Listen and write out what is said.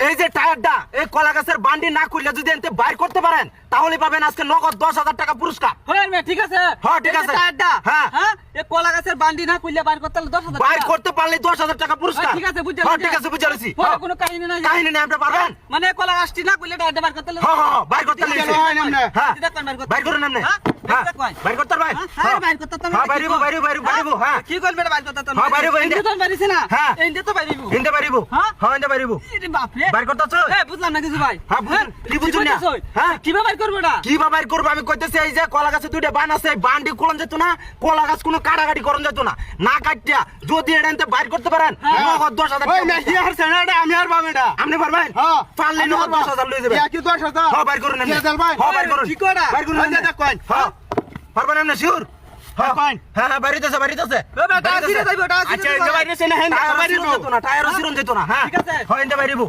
এই যে টায়ারটা এই কলা গাছের বান্ডি না খুললে যদি এনতে বাইর করতে পারেন তাহলে পাবেন আজকে নগদ 10,000 টাকা পুরস্কার। হ্যাঁ মে ঠিক আছে। হ্যাঁ ঠিক আছে। টায়ারটা হ্যাঁ হ্যাঁ এই কলা গাছের বান্ডি না খুললে বাইর করতে হলে 10,000 বাইর টাকা। করতে পারলে 10,000 টাকা পুরস্কার। ঠিক আছে বুঝছি। হ্যাঁ ঠিক আছে বুঝাইছি। হ্যাঁ কোনো কাহিনী নাই। কাহিনী নেই আপনি পারবেন। মানে কলা গাছটি না খুললে টায়ারটা বাইর করতে হলে হ্যাঁ হ্যাঁ বাইর করতে লেগেছে। হ্যাঁ বাইর করুন আপনি। হ্যাঁ বাইর করতে ভাই। হ্যাঁ বাইর করতে তো হ্যাঁ বাইরিবো হ্যাঁ কি করবে বাইর করতে তো হ্যাঁ বাইরিবো ইন্দে তো বাইরিছে না। হ্যাঁ ইন্দে তো বাইরিবো। হিন্দে বাইরিবো। হ্যাঁ? হ্যাঁ হিন্দে বাইরিবো। আরে বাপ রে। বাইর করতেছো? হ্যাঁ বুঝলাম না কিছু ভাই। হ্যাঁ বুঝুন। কি বুঝুন না? হ্যাঁ কিভাবে বাইর করব এটা? কি বা বাইর করবো আমি কইতেছি এই যে কলা গাছে দুইটা বান আছে বান্ডি খুলন যেত না কলা গাছ কোনো কাটাকাটি করন যেত না না কাটিয়া যদি এটাতে বাইর করতে পারেন নগদ 10,000 ওই টাকা। মেহি আর সেনাটা আমি আর বাম এটা আপনি পারবেন? হ্যাঁ পারলে নগদ 10,000 লই যাবেন। ইয়া কি 10,000 হ্যাঁ বাইর করুন আপনি। ইয়া দেল ভাই হ্যাঁ বাইর করুন। কি করা? বাইর করুন ওই আপনি। যে দেখ কইন হ্যাঁ পারবেন আপনি শিওর? হ্যাঁ কইন হ্যাঁ হ্যাঁ বাইরিতেছে বাইরিতেছে। এ বেটা আসিরে যাইবো এটা আচ্ছা এই যে বাইরে সেনা হেন টায়ারও বাইরে সিরন যেত না টায়ারও সিরন যেত না হ্যাঁ ঠিক আছে। হয় এনতে বাইরিবো